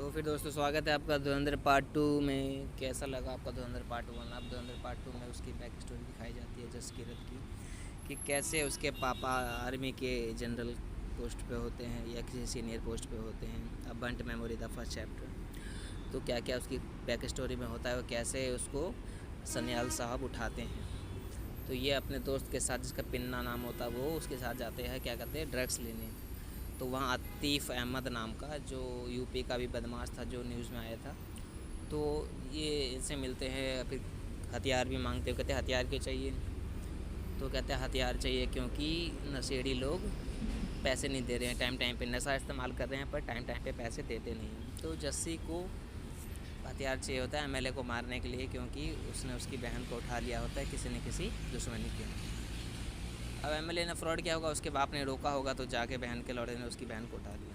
तो फिर दोस्तों स्वागत है आपका धुरंधर पार्ट 2 में। कैसा लगा आपका धुरंधर पार्ट 1? अब धुरंधर पार्ट 2 में उसकी बैक स्टोरी दिखाई जाती है जस कीरत की, कि कैसे उसके पापा आर्मी के जनरल पोस्ट पे होते हैं या किसी सीनियर पोस्ट पे होते हैं। अब बंट मेमोरी द फर्स्ट चैप्टर, तो क्या क्या उसकी बैक स्टोरी में होता है और कैसे उसको सन्याल साहब उठाते हैं। तो ये अपने दोस्त के साथ, जिसका पिन्ना नाम होता है, वो उसके साथ जाते हैं, क्या कहते हैं, ड्रग्स लेने। तो वहाँ आतिफ़ अहमद नाम का, जो यूपी का भी बदमाश था, जो न्यूज़ में आया था, तो ये इनसे मिलते हैं। फिर हथियार भी मांगते हो, कहते हैं हथियार क्यों चाहिए? तो कहते हैं हथियार चाहिए क्योंकि नशेड़ी लोग पैसे नहीं दे रहे हैं, टाइम टाइम पे नशा इस्तेमाल कर रहे हैं पर टाइम टाइम पे पैसे देते नहीं हैं। तो जस्सी को हथियार चाहिए होता है एमएलए को मारने के लिए, क्योंकि उसने उसकी बहन को उठा लिया होता है किसी न किसी दुश्मनी के। अब एमएलए ने फ्रॉड किया होगा, उसके बाप ने रोका होगा, तो जाके बहन के लौड़े ने उसकी बहन को उठा लिया।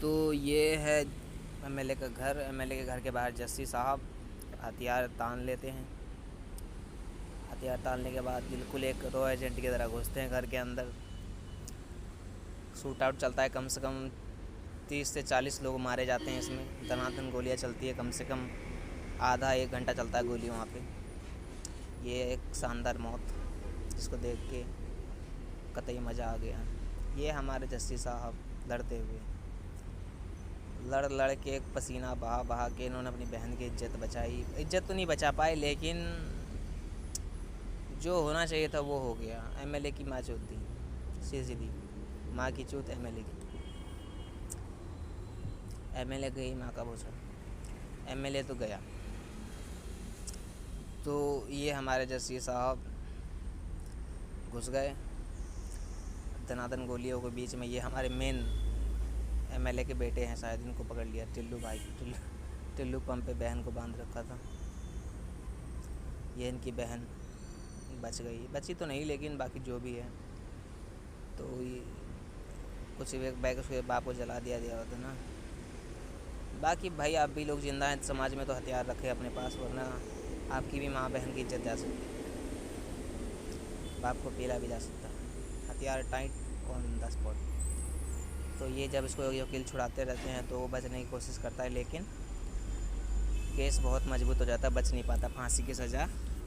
तो ये है एमएलए का घर। एमएलए के घर के बाहर जस्सी साहब हथियार तान लेते हैं। हथियार तानने के बाद बिल्कुल एक रॉ एजेंट की तरह घुसते हैं घर के अंदर। शूट आउट चलता है, कम से कम 30 से 40 लोग मारे जाते हैं इसमें। दनादन गोलियाँ चलती है, कम से कम आधा एक घंटा चलता है गोली वहाँ पे। ये एक शानदार मौत जिसको देख के कतई मज़ा आ गया। ये हमारे जस्सी साहब लड़ते हुए, लड़ के पसीना बहा बहा के इन्होंने अपनी बहन की इज्जत बचाई। इज्जत तो नहीं बचा पाए, लेकिन जो होना चाहिए था वो हो गया। एमएलए की माँ चूत थी, सीधी माँ की चूत एमएलए की। एमएलए गई माँ का भूसा, एमएलए तो गया। तो ये हमारे जस्सी साहब घुस गए धनादन गोलियों के बीच में। ये हमारे मेन एमएलए के बेटे हैं शायद, इनको पकड़ लिया। टिल्लू भाई, टिल्लू पंप पे बहन को बांध रखा था। ये इनकी बहन बच गई, बची तो नहीं लेकिन बाकी जो भी है। तो ये कुछ बैग उसके बाप को जला दिया होता ना। बाकी भाई आप भी लोग जिंदा हैं समाज में तो हथियार रखें अपने पास, वरना आपकी भी माँ बहन की इज्जत जा सकती है, बाप को पीला भी जा सकता है। हथियार टाइट ऑन द स्पॉट। तो ये जब इसको वकील छुड़ाते रहते हैं तो वो बचने की कोशिश करता है, लेकिन केस बहुत मजबूत हो जाता है, बच नहीं पाता, फांसी की सज़ा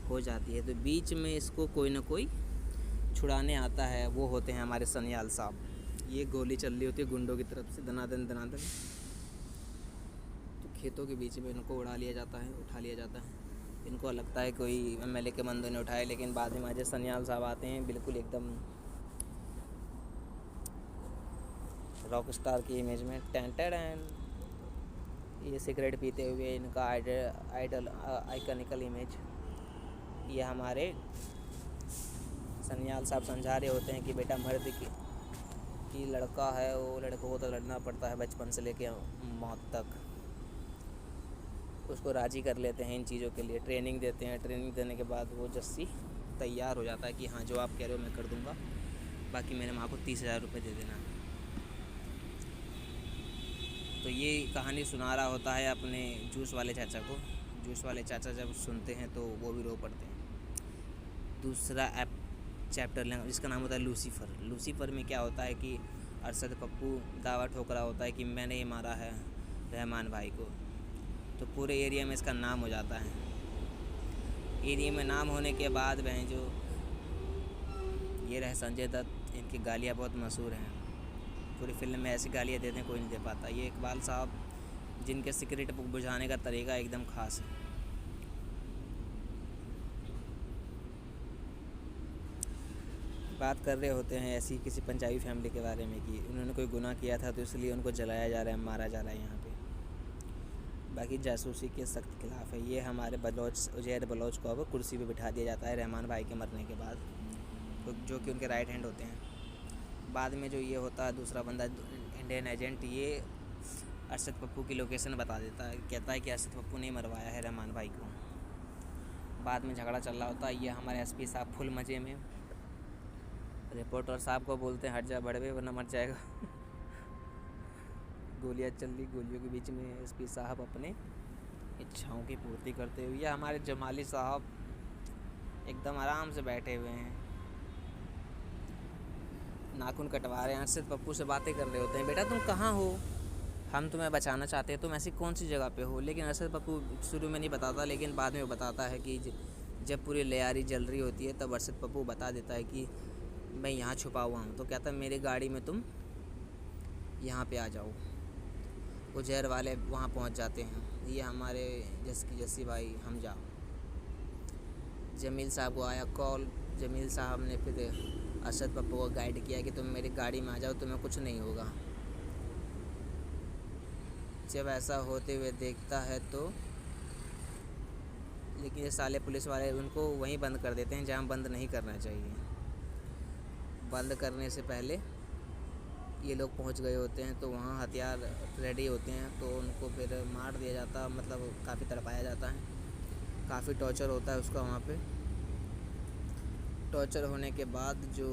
हो जाती है। तो बीच में इसको कोई ना कोई छुड़ाने आता है, वो होते हैं हमारे सन्याल साहब। ये गोली चल रही होती है गुंडों की तरफ से, दनादन दनादन। तो खेतों के बीच में इनको उठा लिया जाता है। इनको लगता है कोई एमएलए के बंदों ने उठाए, लेकिन बाद में अजय सन्याल साहब आते हैं, बिल्कुल एकदम रॉक स्टार की इमेज में, टेंटेड एंड ये सिगरेट पीते हुए, इनका आइडल आइकनिकल इमेज। ये हमारे सन्याल साहब समझा रहे होते हैं कि बेटा मर्द की लड़का है, वो लड़कों को तो लड़ना पड़ता है बचपन से लेके मौत तक। उसको राज़ी कर लेते हैं इन चीज़ों के लिए, ट्रेनिंग देते हैं। ट्रेनिंग देने के बाद वो जस्सी तैयार हो जाता है कि हाँ जो आप कह रहे हो मैं कर दूँगा, बाकी मेरे माँ को 30,000 रुपये दे देना। तो ये कहानी सुना रहा होता है अपने जूस वाले चाचा को। जूस वाले चाचा जब सुनते हैं तो वो भी रो पड़ते हैं। दूसरा चैप्टर लेंगे जिसका नाम होता है लूसीफ़र। लूसीफ़र में क्या होता है कि अरशद पप्पू दावा ठोक रहा होता है कि मैंने ही मारा है रहमान भाई को। तो पूरे एरिया में इसका नाम हो जाता है। एरिया में नाम होने के बाद वह जो ये रहे संजय दत्त, इनकी गालियाँ बहुत मशहूर हैं। पूरी फिल्म में ऐसी गालियाँ देते हैं कोई नहीं दे पाता। ये इकबाल साहब, जिनके सिगरेट बुझाने का तरीका एकदम ख़ास है। बात कर रहे होते हैं ऐसी किसी पंजाबी फैमिली के बारे में कि उन्होंने कोई गुनाह किया था तो इसलिए उनको जलाया जा रहा है, मारा जा रहा है यहाँ पे। बाकी जासूसी के सख्त खिलाफ़ है। ये हमारे बलोच, उजैर बलोच को अब कुर्सी पे बिठा दिया जाता है रहमान भाई के मरने के बाद, तो जो कि उनके राइट हैंड होते हैं। बाद में जो ये होता है दूसरा बंदा इंडियन एजेंट, ये अरशद पप्पू की लोकेशन बता देता है, कहता है कि अरशद पप्पू ने मरवाया है रहमान भाई को। बाद में झगड़ा चल रहा होता है। ये हमारे एसपी साहब फुल मज़े में रिपोर्टर साहब को बोलते हैं हट जा बड़वे वरना मर जाएगा। गोलियाँ चल रही, गोलियों के बीच में एसपी साहब अपने इच्छाओं की पूर्ति करते हुए। हमारे जमाली साहब एकदम आराम से बैठे हुए हैं, नाखून कटवा रहे हैं, अरशद पप्पू से बातें कर रहे होते हैं, बेटा तुम कहाँ हो, हम तुम्हें बचाना चाहते हैं, तुम ऐसी कौन सी जगह पे हो। लेकिन अरशद पप्पू शुरू में नहीं बताता, लेकिन बाद में वो बताता है कि जब पूरी लियारी जल रही होती है तब अरशद पप्पू बता देता है कि मैं यहाँ छुपा हुआ हूँ। तो कहता है मेरी गाड़ी में तुम यहाँ पे आ जाओ। उजैर वाले वहाँ पहुँच जाते हैं। ये हमारे जस्सी भाई हमजा, जमील साहब को आया कॉल। जमील साहब ने फिर अरशद पप्पू को गाइड किया कि तुम मेरी गाड़ी में आ जाओ, तुम्हें कुछ नहीं होगा। जब ऐसा होते हुए देखता है तो लेकिन ये साले पुलिस वाले उनको वहीं बंद कर देते हैं जहाँ बंद नहीं करना चाहिए। बंद करने से पहले ये लोग पहुंच गए होते हैं, तो वहाँ हथियार रेडी होते हैं, तो उनको फिर मार दिया जाता, मतलब काफ़ी तड़पाया जाता है, काफ़ी टॉर्चर होता है उसका वहाँ पे। टॉर्चर होने के बाद जो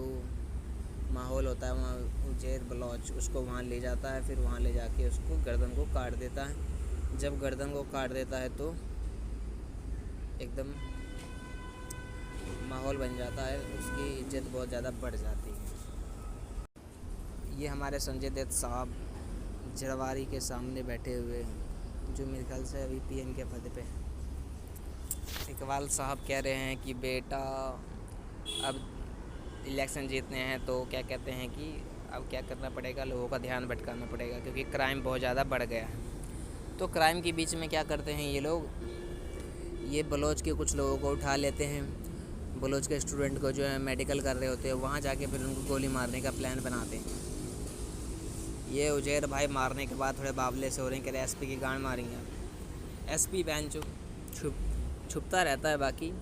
माहौल होता है वहाँ, उजैर बलोच उसको वहाँ ले जाता है। फिर वहाँ ले जाके उसको गर्दन को काट देता है। जब गर्दन को काट देता है तो एकदम माहौल बन जाता है, उसकी इज्जत बहुत ज़्यादा बढ़ जाती है। ये हमारे संजय दत्त साहब जरवारी के सामने बैठे हुए हैं, जो मेरे ख्याल से अभी पीएम के पद पे। इकबाल साहब कह रहे हैं कि बेटा अब इलेक्शन जीतने हैं तो क्या कहते हैं कि अब क्या करना पड़ेगा, लोगों का ध्यान भटकाना पड़ेगा क्योंकि क्राइम बहुत ज़्यादा बढ़ गया है। तो क्राइम के बीच में क्या करते हैं ये लोग, ये बलोच के कुछ लोगों को उठा लेते हैं। बलोच के स्टूडेंट को जो है मेडिकल कर रहे होते हैं, वहाँ जाके फिर उनको गोली मारने का प्लान बनाते हैं। ये उजैर भाई मारने के बाद थोड़े बावले से हो रहे हैं कि एसपी की गांड मारेंगे। एसपी बैन जो छुपता रहता है बाकी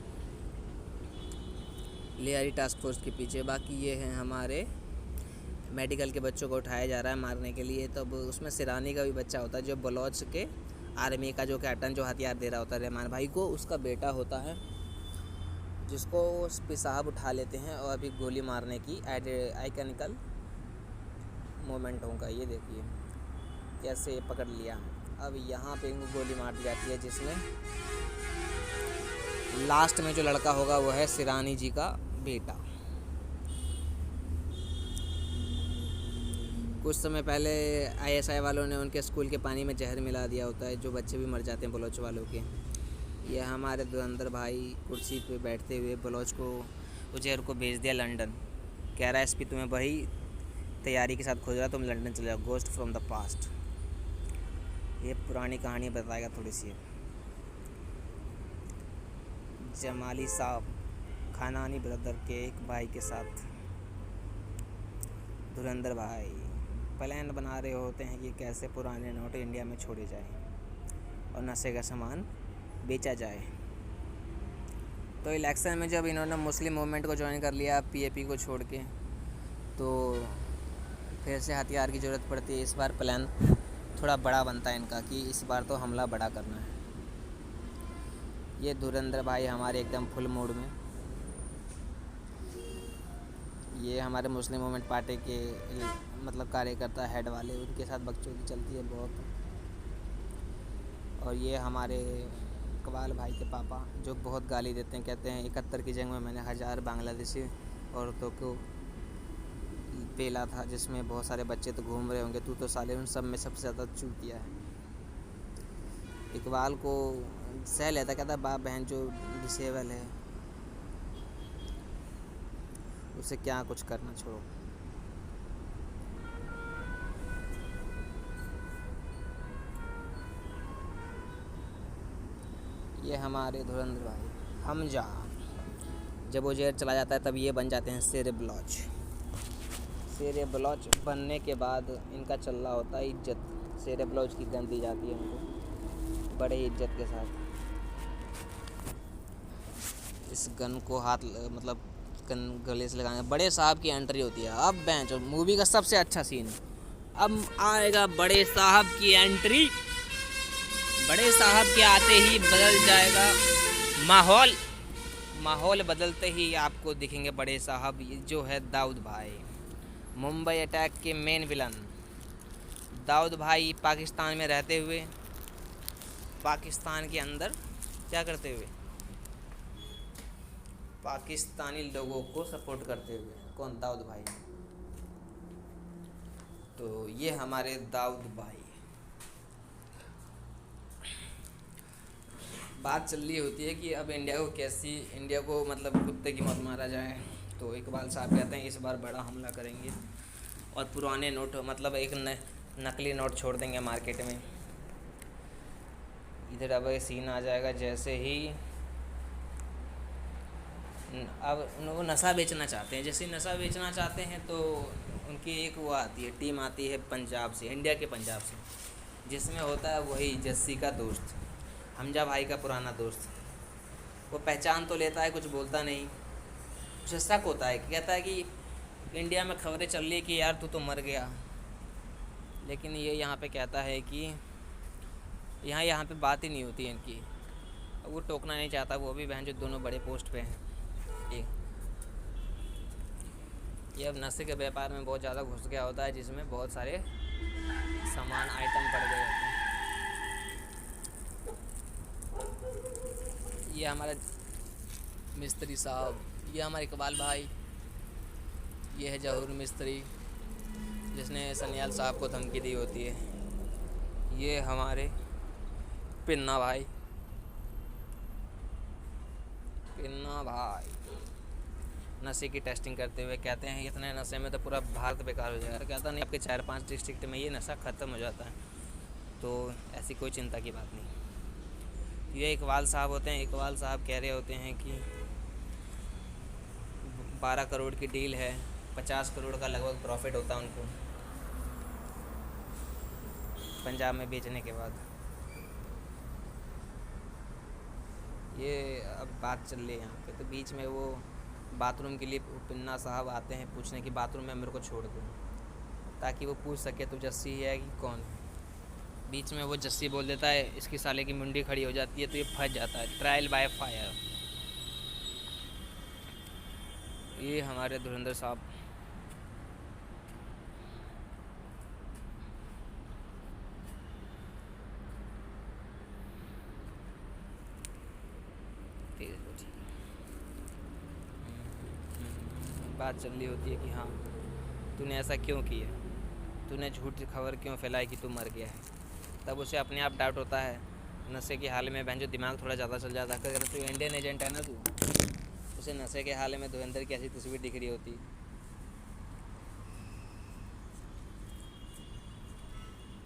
लियारी टास्क फोर्स के पीछे। बाकी ये हैं हमारे मेडिकल के बच्चों को उठाया जा रहा है मारने के लिए। तब उसमें सिरानी का भी बच्चा होता है जो बलोच के आर्मी का जो कैप्टन जो हथियार दे रहा होता है रहमान भाई को, उसका बेटा होता है, जिसको एसपी साहब उठा लेते हैं और अभी गोली मारने की आइकनिकल मोमेंट होगा। ये देखिए कैसे पकड़ लिया। अब यहाँ पे इनको गोली मार दी जाती है, जिसमें लास्ट में जो लड़का होगा वो है सिरानी जी का बेटा। कुछ समय पहले आईएसआई वालों ने उनके स्कूल के पानी में जहर मिला दिया होता है, जो बच्चे भी मर जाते हैं बलोच वालों के। ये हमारे धुरंधर भाई कुर्सी पे बैठते हुए बलोच को उजैर को भेज दिया लंदन। कह रहा है एसपी तुम्हें वही तैयारी के साथ खोज रहा, तुम लंदन चले जाओ, गोस्ट फ्रॉम द पास्ट। ये पुरानी कहानी बताएगा थोड़ी सी। जमाली साहब खानानी ब्रदर के एक भाई के साथ धुरंधर भाई प्लान बना रहे होते हैं कि कैसे पुराने नोट इंडिया में छोड़े जाए और नशे का सामान बेचा जाए। तो इलेक्शन में जब इन्होंने मुस्लिम मूवमेंट को ज्वाइन कर लिया पीएपी को छोड़ के, तो फिर से हथियार की ज़रूरत पड़ती है। इस बार प्लान थोड़ा बड़ा बनता है इनका कि इस बार तो हमला बड़ा करना है। ये धुरंधर भाई हमारे एकदम फुल मूड में। ये हमारे मुस्लिम मूवमेंट पार्टी के मतलब कार्यकर्ता हेड वाले, उनके साथ बकचोदी चलती है बहुत। और ये हमारे इकबाल भाई के पापा जो बहुत गाली देते हैं, कहते हैं 71 की जंग में मैंने 1000 बांग्लादेशी औरतों को पेला था, जिसमें बहुत सारे बच्चे तो घूम रहे होंगे, तू तो साले उन सब में सबसे ज़्यादा चूतिया है। इकबाल को सह लेता, कहता बाप बहन जो डिसेबल है उसे क्या कुछ करना, छोड़ो। ये हमारे धुरंधर भाई हमजा। जब वो जेल चला जाता है तब ये बन जाते हैं शेर बलोच। शेर बलोच बनने के बाद इनका चल रहा होता है इज्जत। शेर बलोच की गन दी जाती है उनको बड़े इज्जत के साथ। इस गन को हाथ मतलब गले से लगाने, बड़े साहब की एंट्री होती है। अब बेंच मूवी का सबसे अच्छा सीन, अब आएगा बड़े साहब की एंट्री। बड़े साहब के आते ही बदल जाएगा माहौल। माहौल बदलते ही आपको दिखेंगे बड़े साहब, जो है दाऊद भाई, मुंबई अटैक के मेन विलन। दाऊद भाई पाकिस्तान में रहते हुए, पाकिस्तान के अंदर क्या करते हुए, पाकिस्तानी लोगों को सपोर्ट करते हुए। कौन? दाऊद भाई। तो ये हमारे दाऊद भाई। बात चल रही होती है कि अब इंडिया को मतलब कुत्ते की मौत मारा जाए। तो इकबाल साहब कहते हैं इस बार बड़ा हमला करेंगे और पुराने नोट मतलब नकली नोट छोड़ देंगे मार्केट में। इधर अब ये सीन आ जाएगा जैसे ही अब वो नशा बेचना चाहते हैं। जैसे नशा बेचना चाहते हैं तो उनकी एक वो आती है, टीम आती है पंजाब से, इंडिया के पंजाब से, जिसमें होता है वही जस्सी का दोस्त, हमजा भाई का पुराना दोस्त। वो पहचान तो लेता है, कुछ बोलता नहीं, उसे शक होता है, कहता है कि इंडिया में खबरें चल रही है कि यार तू तो मर गया। लेकिन ये यहाँ पे कहता है कि यहाँ पे बात ही नहीं होती है इनकी। अब वो टोकना नहीं चाहता, वो भी बहन जो दोनों बड़े पोस्ट पे हैं। ये अब नशे के व्यापार में बहुत ज़्यादा घुस गया होता है, जिसमें बहुत सारे सामान आइटम पड़ गए होते हैं। ये हमारा मिस्त्री साहब, ये हमारे इकबाल भाई, ये है जहूर मिस्त्री जिसने सनियाल साहब को धमकी दी होती है। ये हमारे पिन्ना भाई, पिन्ना भाई नशे की टेस्टिंग करते हुए कहते हैं इतने नशे में तो पूरा भारत बेकार हो जाएगा। कहता नहीं, आपके 4-5 डिस्ट्रिक्ट में ये नशा ख़त्म हो जाता है, तो ऐसी कोई चिंता की बात नहीं। ये इकबाल साहब होते हैं। इकबाल साहब कह रहे होते हैं कि 12 करोड़ की डील है, 50 करोड़ का लगभग प्रॉफिट होता है उनको पंजाब में बेचने के बाद। ये अब बात चल रही है यहाँ पे, तो बीच में वो बाथरूम के लिए पिन्ना साहब आते हैं पूछने कि बाथरूम में मेरे को छोड़ दो, ताकि वो पूछ सके तो जस्सी है कि कौन। बीच में वो जस्सी बोल देता है, इसकी साले की मुंडी खड़ी हो जाती है, तो ये फंस जाता है। Trial by fire. ये हमारे धुरंधर साहब, बात चल रही होती है कि हाँ तूने ऐसा क्यों किया, तूने झूठी खबर क्यों फैलाई कि तू मर गया है। तब उसे अपने आप डाउट होता है। नशे के हाल में बहन जो दिमाग थोड़ा ज़्यादा चल जाता है। अगर तू इंडियन एजेंट है ना, तू उसे नशे के हाल में धुरंधर की ऐसी तस्वीर दिख रही होती।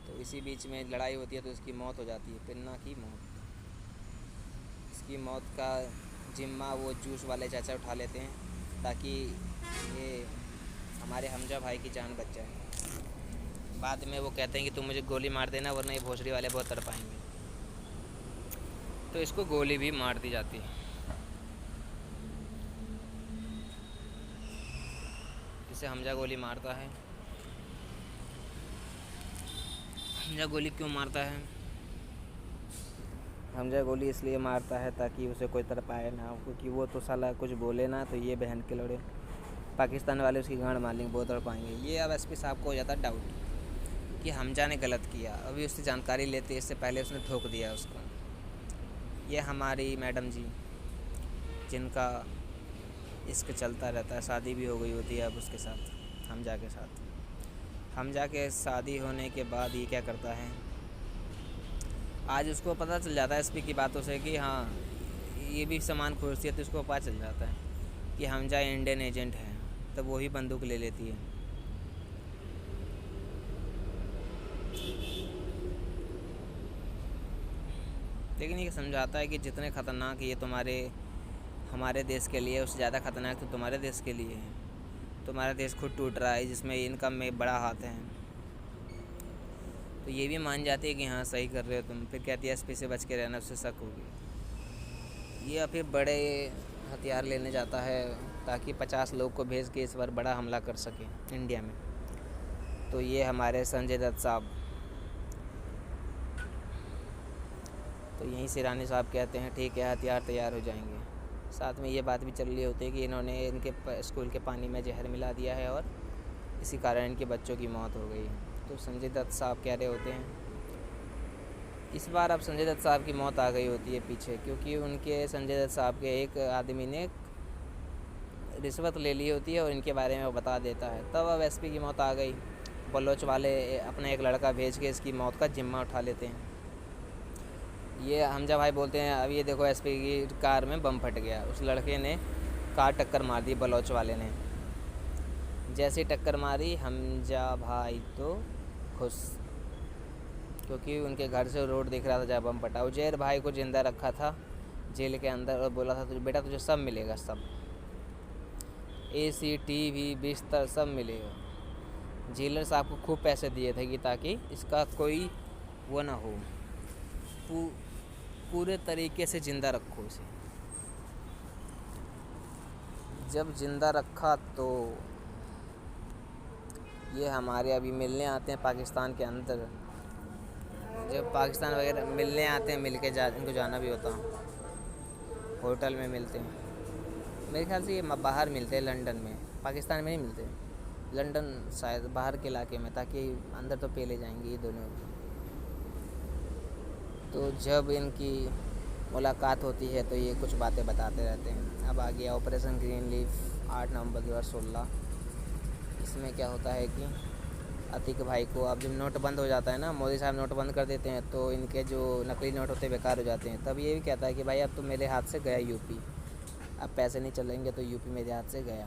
तो इसी बीच में लड़ाई होती है, तो इसकी मौत हो जाती है, पिन्ना की मौत। इसकी मौत का जिम्मा वो जूस वाले चाचा उठा लेते हैं, ताकि ये हमारे हमजा भाई की जान बच जाए। बाद में वो कहते हैं कि तुम मुझे गोली मार देना, वरना ये भोसड़ी वाले बहुत तड़पाएंगे। तो इसको गोली भी मार दी जाती है। इसे हमजा गोली मारता है। हमजा गोली क्यों मारता है? हमजा गोली इसलिए मारता है ताकि उसे कोई तड़पाए ना, क्योंकि वो तो साला कुछ बोले ना तो ये बहन के लड़े पाकिस्तान वाले उसकी गांड मार लेंगे, बहुत तड़पाएंगे। ये अब एसपी साहब को हो जाता है डाउट कि हमजा ने गलत किया। अभी उससे जानकारी लेते इससे पहले उसने ठोक दिया उसको। ये हमारी मैडम जी, जिनका इश्क चलता रहता है, शादी भी हो गई होती है अब उसके साथ, हमजा के साथ। हमजा के शादी होने के बाद ये क्या करता है, आज उसको पता चल जाता है एसपी की बातों से कि हाँ ये भी सामान खोजती है, तो उसको पता चल जाता है कि हमजा इंडियन एजेंट है। तब वही बंदूक ले लेती है। लेकिन ये समझाता है कि जितने ख़तरनाक ये हमारे देश के लिए, उससे ज़्यादा ख़तरनाक तो तुम्हारे देश के लिए है। तुम्हारा देश खुद टूट रहा है, जिसमें इनका में बड़ा हाथ है। तो ये भी मान जाती है कि हाँ सही कर रहे हो तुम। फिर कहती है एसपी से बच के रहना, उससे शक होगी। ये फिर बड़े हथियार लेने जाता है ताकि 50 लोग को भेज के इस बार बड़ा हमला कर सके इंडिया में। तो ये हमारे संजय दत्त साहब, तो यहीं से रानी साहब कहते हैं ठीक है हथियार तैयार हो जाएंगे। साथ में ये बात भी चल रही होती है कि इन्होंने इनके स्कूल के पानी में जहर मिला दिया है और इसी कारण इनके बच्चों की मौत हो गई। तो संजय दत्त साहब कह रहे होते हैं, इस बार अब संजय दत्त साहब की मौत आ गई होती है पीछे, क्योंकि उनके संजय दत्त साहब के एक आदमी ने रिश्वत ले ली होती है और इनके बारे में वो बता देता है। तब अब एसपी की मौत आ गई। बलोच वाले अपना एक लड़का भेज के इसकी मौत का जिम्मा उठा लेते हैं। ये हमजा भाई बोलते हैं, अब ये देखो एसपी की कार में बम फट गया, उस लड़के ने कार टक्कर मार दी बलोच वाले ने। जैसे टक्कर मारी हमजा भाई तो खुश, क्योंकि उनके घर से रोड दिख रहा था जहाँ बम फटा। उजैर भाई को जिंदा रखा था जेल के अंदर और बोला था तुझे बेटा तुझे सब मिलेगा, सब AC TV बिस्तर सब मिलेगा। जेलर साहब को खूब पैसे दिए थे कि ताकि इसका कोई वो ना हो, पूरे तरीके से ज़िंदा रखो इसे। जब ज़िंदा रखा तो ये हमारे अभी मिलने आते हैं पाकिस्तान के अंदर। जब पाकिस्तान वगैरह मिलने आते हैं, मिल के इनको जाना भी होता, होटल में मिलते हैं। मेरे ख्याल से ये बाहर मिलते हैं, लंदन में, पाकिस्तान में नहीं मिलते, लंदन शायद बाहर के इलाके में, ताकि अंदर तो पेले जाएंगे ये दोनों। तो जब इनकी मुलाकात होती है तो ये कुछ बातें बताते रहते हैं। अब आ गया ऑपरेशन ग्रीन लीफ 8 नवंबर 2016। इसमें क्या होता है कि अतीक भाई को अब जब नोट बंद हो जाता है ना, मोदी साहब नोट बंद कर देते हैं तो इनके जो नकली नोट होते हैं बेकार हो जाते हैं। तब ये भी कहता है कि भाई अब तो मेरे हाथ से गया यूपी, अब पैसे नहीं चलेंगे तो यूपी मेरे हाथ से गया।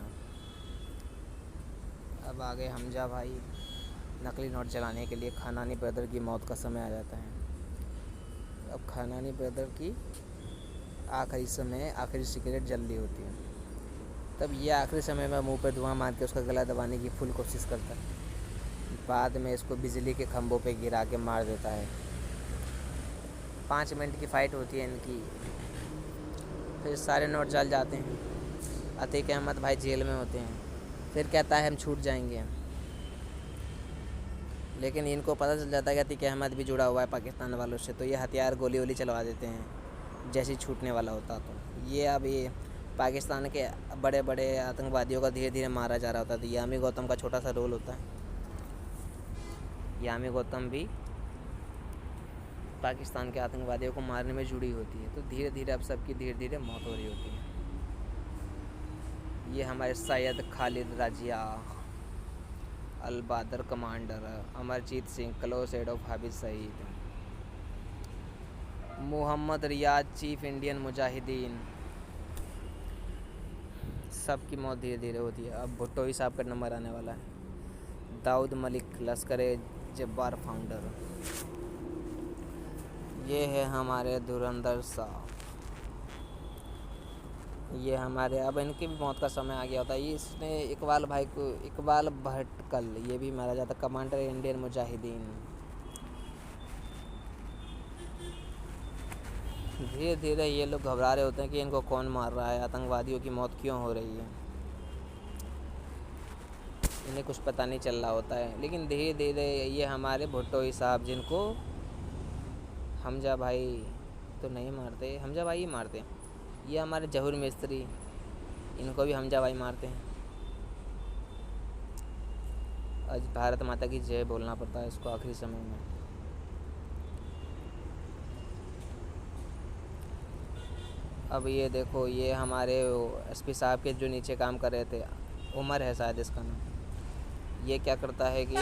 अब आगे हमजा भाई नकली नोट चलाने के लिए खानानी ब्रदर की मौत का समय आ जाता है। अब खानानी ब्रदर की आखिरी समय, आखिरी सिगरेट जल रही होती है। तब ये आखिरी समय में मुंह पे धुआं मार के उसका गला दबाने की फुल कोशिश करता है। बाद में इसको बिजली के खंभों पे गिरा के मार देता है। 5 मिनट की फ़ाइट होती है इनकी, फिर सारे नोट जल जाते हैं। अतीक अहमद भाई जेल में होते हैं। फिर कहता है हम छूट जाएंगे, लेकिन इनको पता चल जाता है कि अतीक अहमद भी जुड़ा हुआ है पाकिस्तान वालों से, तो ये हथियार गोली वोली चलवा देते हैं जैसे ही छूटने वाला होता। तो ये अब ये पाकिस्तान के बड़े बड़े आतंकवादियों का धीरे धीरे मारा जा रहा होता है। तो यामी गौतम का छोटा सा रोल होता है। यामी गौतम भी पाकिस्तान के आतंकवादियों को मारने में जुड़ी होती है। तो धीरे धीरे अब सबकी धीरे धीरे मौत हो रही होती है। ये हमारे Syed Khalid Raziya, Al Badr commander, Amarjeet Singh close aide of Hafiz Saeed, Mohammad Riyaz chief Indian Mujahideen, सबकी मौत धीरे धीरे होती है। अब भुट्टो साहब का नंबर आने वाला है। दाऊद मलिक लश्कर जब्बार फाउंडर, ये है हमारे धुरंधर साहब। ये हमारे अब इनकी भी मौत का समय आ गया होता है। ये इसने इकबाल भाई को, इकबाल भटकल, ये भी मारा जाता, कमांडर इंडियन मुजाहिदीन। धीरे धीरे ये लोग घबरा रहे होते हैं कि इनको कौन मार रहा है, आतंकवादियों की मौत क्यों हो रही है। इन्हें कुछ पता नहीं चल रहा होता है। लेकिन धीरे धीरे ये हमारे भुट्टो साहब, जिनको हमजा भाई तो नहीं मारते, हमजा भाई ही मारते हैं। ये हमारे जहूर मिस्त्री, इनको भी हमजा भाई मारते हैं। आज भारत माता की जय बोलना पड़ता है इसको आखिरी समय में। अब ये देखो, ये हमारे SP साहब के जो नीचे काम कर रहे थे, उमर है शायद इसका नाम। ये क्या करता है कि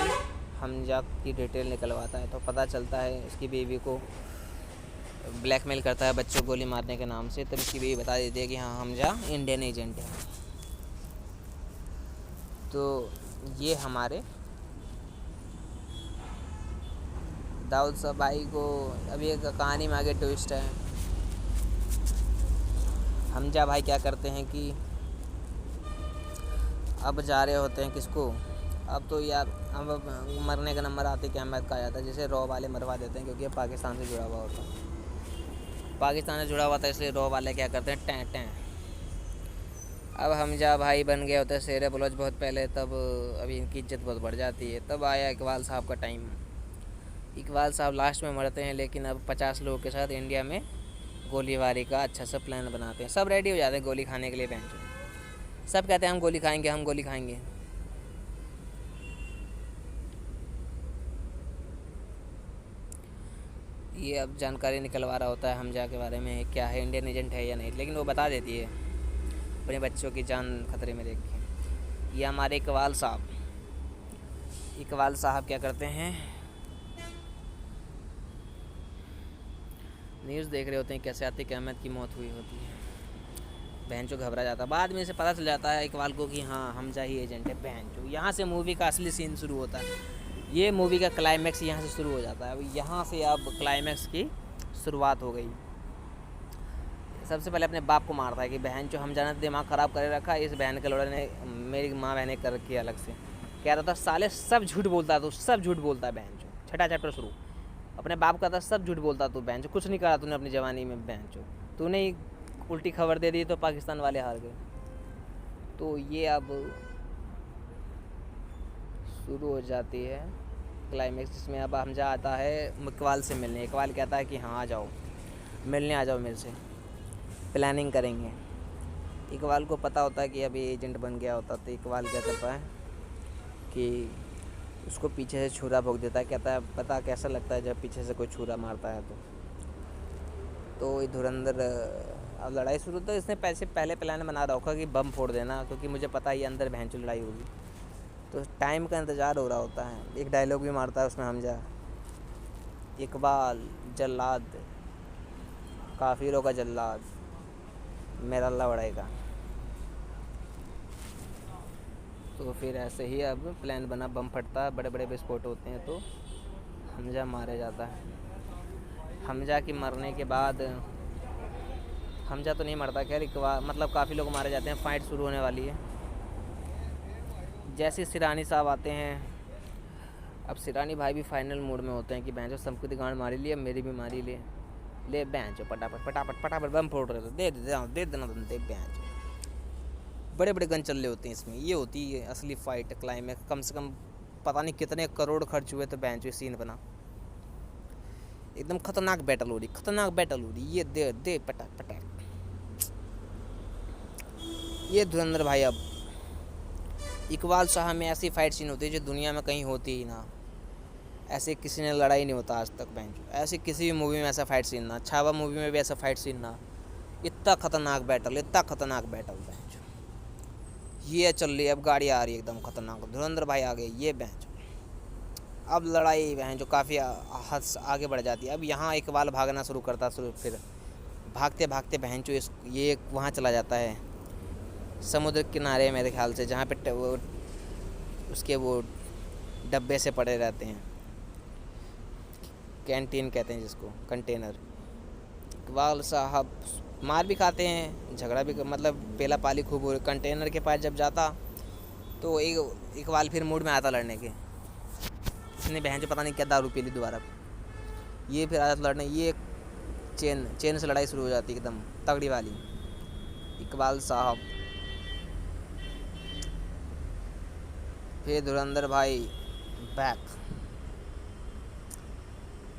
हमजा की डिटेल निकलवाता है। तो पता चलता है इसकी बीवी को ब्लैकमेल करता है बच्चों को गोली मारने के नाम से। तब इसकी बीवी बता देती है कि हाँ हमजा इंडियन एजेंट है। तो ये हमारे दाऊद साहब भाई को, अब ये कहानी में आगे ट्विस्ट है। हमजा भाई क्या करते हैं कि अब जा रहे होते हैं किसको, अब तो यार अब मरने का नंबर आते क्या अहमद का आ जाता है, जैसे रॉ वाले मरवा देते हैं, क्योंकि पाकिस्तान से जुड़ा हुआ होता है। पाकिस्तान से जुड़ा हुआ था इसलिए रॉ वाले क्या करते हैं, टैं टैं। अब हमजा भाई बन गए होते हैं शेर बलोच बहुत पहले, तब अभी इनकी इज्जत बहुत बढ़ जाती है। तब आया इकबाल साहब का टाइम। इकबाल साहब लास्ट में मरते हैं, लेकिन अब 50 लोगों के साथ इंडिया में गोलीबारी का अच्छा सा प्लान बनाते हैं। सब रेडी हो जाते हैं गोली खाने के लिए। बैंक सब कहते हैं हम गोली खाएंगे, हम गोली खाएंगे। ये अब जानकारी निकलवा रहा होता है हमजा के बारे में, क्या है इंडियन एजेंट है या नहीं, लेकिन वो बता देती है अपने बच्चों की जान खतरे में देख के। ये हमारे इकबाल साहब, इकबाल साहब क्या करते हैं, न्यूज़ देख रहे होते हैं कैसे आतिक अहमद की मौत हुई होती है। बहन चो घबरा जाता है, बाद में से पता चल जाता है इकबाल को कि हाँ हमजा ही एजेंट है। बहन चो, यहाँ से मूवी का असली सीन शुरू होता है। ये मूवी का क्लाइमैक्स यहाँ से शुरू हो जाता है। अब यहाँ से अब क्लाइमैक्स की शुरुआत हो गई। सबसे पहले अपने बाप को मारता है कि बहन चो हमजा ने दिमाग ख़राब करे रखा, इस बहन के लौड़े ने मेरी माँ बहने कर रखी अलग से। कह रहा था साले सब झूठ बोलता है, तो सब झूठ बोलता है बहन चो। छठा चैप्टर शुरू। अपने बाप का था सब झूठ बोलता तू बहन चो, कुछ नहीं करा तूने अपनी जवानी में बहन चो, तूने ही उल्टी खबर दे दी तो पाकिस्तान वाले हार गए। तो ये अब शुरू हो जाती है क्लाइमेक्स, जिसमें अब हमजा आता है इकबाल से मिलने। इकबाल कहता है कि हाँ आ जाओ, मिलने आ जाओ मेरे से, प्लानिंग करेंगे। इकबाल को पता होता है कि अभी एजेंट बन गया होता, तो इकबाल क्या करता है कि उसको पीछे से छुरा भोंक देता है। कहता है पता कैसा लगता है जब पीछे से कोई छुरा मारता है। तो धुरंधर अब लड़ाई शुरू, तो इसने पहले प्लान बना रखा कि बम फोड़ देना, क्योंकि मुझे पता है ये अंदर भैंचो लड़ाई होगी। तो टाइम का इंतज़ार हो रहा होता है। एक डायलॉग भी मारता है उसमें हमजा, इकबाल जल्लाद, काफिरों का जल्लाद, मेरा अल्लाह बढ़ेगा। तो फिर ऐसे ही अब प्लान बना, बम फटता है, बड़े बड़े विस्फोट होते हैं, तो हमजा मारा जाता है। हमजा की मरने के बाद हमजा तो नहीं मरता, खैर मतलब काफ़ी लोग मारे जाते हैं। फाइट शुरू होने वाली है। जैसे सिरानी साहब आते हैं, अब सिरानी भाई भी फाइनल मूड में होते हैं कि बहन सबको गांड मारी ली, अब मेरी भी मारी ले बहन चो, पटापट पटापट पटापट बम फोड़ रहे थे, दे देना दे बहन चो। बड़े बड़े गन चल रहे होते हैं इसमें। ये होती है असली फाइट क्लाइमैक्स। कम से कम पता नहीं कितने करोड़ खर्च हुए तो बहन चो सीन बना। एकदम खतरनाक बैटल हो रही। ये दे पटाक पटाक। ये धुरंधर भाई, अब इकबाल शाह में ऐसी फाइट सीन होती है जो दुनिया में कहीं होती ही ना। ऐसे किसी ने लड़ाई नहीं होता आज तक बहन चो, ऐसे किसी भी मूवी में ऐसा फाइट सीन ना, छावा मूवी में भी ऐसा फाइट सीन ना। इतना खतरनाक बैटल बहन चो। ये चल रही है, अब गाड़ी आ रही है एकदम खतरनाक, धुरंधर भाई आ गए, ये बहन चो। अब लड़ाई बहन जो काफ़ी हद आगे बढ़ जाती है। अब यहाँ इकबाल भागना शुरू करता, फिर भागते भागते बहन चो ये वहाँ चला जाता है समुद्र किनारे, मेरे ख्याल से, जहाँ पे वो उसके वो डब्बे से पड़े रहते हैं, कैंटीन कहते हैं जिसको, कंटेनर। इकबाल साहब मार भी खाते हैं, झगड़ा भी, मतलब पेला पाली खूब हो। कंटेनर के पास जब जाता तो इकबाल फिर मूड में आता लड़ने के। इसने बहन जो पता नहीं क्या दारू पी ली दोबारा, ये फिर आता लड़ने। ये चेन से लड़ाई शुरू हो जाती है एकदम तगड़ी वाली। इकबाल साहब, फिर धुरंधर भाई बैक।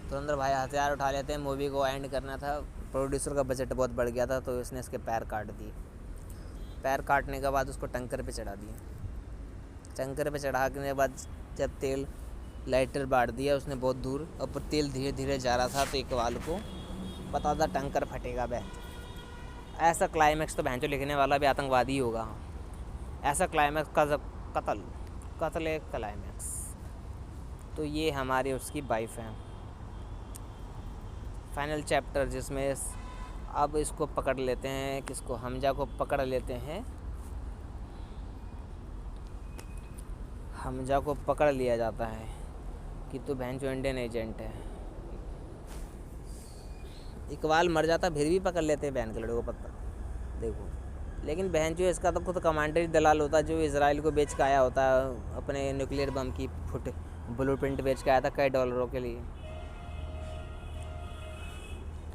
धुरंधर भाई हथियार उठा लेते हैं। मूवी को एंड करना था, प्रोड्यूसर का बजट बहुत बढ़ गया था, तो इसने इसके पैर काट दिए। पैर काटने के बाद उसको टंकर पे चढ़ा दिया। टंकर पे चढ़ाने के बाद जब तेल लाइटर बांट दिया उसने बहुत दूर, और तेल धीरे धीरे जा रहा था, तो इकबाल को पता था टंकर फटेगा। ऐसा क्लाइमैक्स तो बहन लिखने वाला भी आतंकवादी होगा। ऐसा क्लाइमैक्स का कत्ल क्लाइमैक्स। तो ये हमारी उसकी वाइफ है। फाइनल चैप्टर जिसमें अब इसको पकड़ लेते हैं, किसको, हमजा को पकड़ लेते हैं। हमजा को पकड़ लिया जाता है कि तू बहन जो इंडियन एजेंट है। इकबाल मर जाता फिर भी पकड़ लेते हैं बहन के लड़के को, पता देखो। लेकिन बहन जो इसका तो खुद कमांडर दलाल होता है, जो इजराइल को बेच के आया होता है अपने न्यूक्लियर बम की ब्लूप्रिंट बेच के आया था कई डॉलरों के लिए।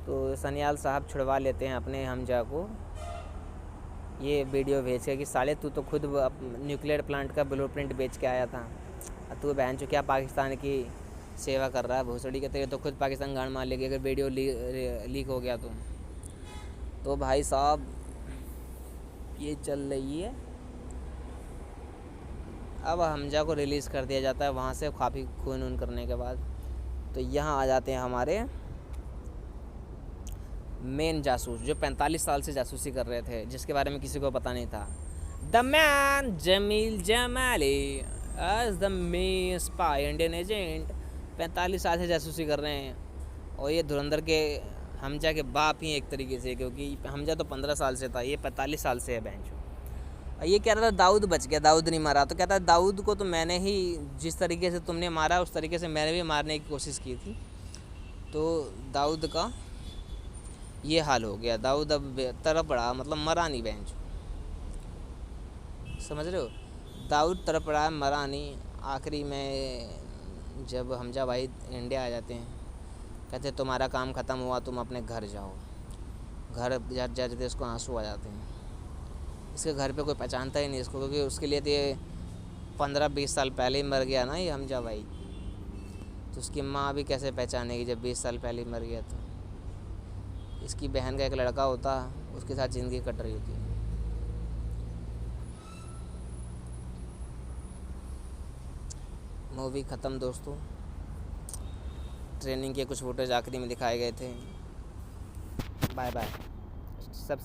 तो सनियाल साहब छुड़वा लेते हैं अपने हमजा को, ये वीडियो भेज के कि साले तू तो खुद न्यूक्लियर प्लांट का ब्लूप्रिंट बेच के आया था, तू बहन जो क्या पाकिस्तान की सेवा कर रहा है भोसड़ी के, तेरे तो खुद पाकिस्तान गांड मार लेगी अगर वीडियो लीक हो गया तो भाई साहब ये चल रही है। अब हमजा को रिलीज़ कर दिया जाता है वहाँ से, काफ़ी खून करने के बाद। तो यहाँ आ जाते हैं हमारे मेन जासूस, जो 45 साल से जासूसी कर रहे थे, जिसके बारे में किसी को पता नहीं था। The man Jamil Jamali as the main spy Indian agent, 45 साल से जासूसी कर रहे हैं। और ये धुरंधर के हमजा के बाप ही एक तरीके से, क्योंकि हमजा तो 15 साल से था, ये 45 साल से है बहन। और ये कह रहा था दाऊद बच गया, दाऊद नहीं मारा। तो कहता है दाऊद को तो मैंने ही, जिस तरीके से तुमने मारा उस तरीके से मैंने भी मारने की कोशिश की थी। तो दाऊद का ये हाल हो गया। दाऊद अब तड़प रहा, मतलब मरा नहीं बहन, समझ रहे हो। दाऊद तड़प रहा है, मरा नहीं। आखिरी में जब हमजा भाई इंडिया आ जाते हैं, कहते तुम्हारा काम ख़त्म हुआ, तुम अपने घर जाओ। घर जाते इसको आंसू आ जाते हैं। इसके घर पे कोई पहचानता ही नहीं इसको, क्योंकि उसके लिए तो ये 15-20 साल पहले ही मर गया ना ये हमजा भाई। तो उसकी माँ भी कैसे पहचानेगी जब 20 साल पहले ही मर गया। तो इसकी बहन का एक लड़का होता, उसके साथ ज़िंदगी कट रही होती। मूवी ख़त्म दोस्तों। ट्रेनिंग के कुछ फोटोज आखिरी में दिखाए गए थे। बाय बाय सब।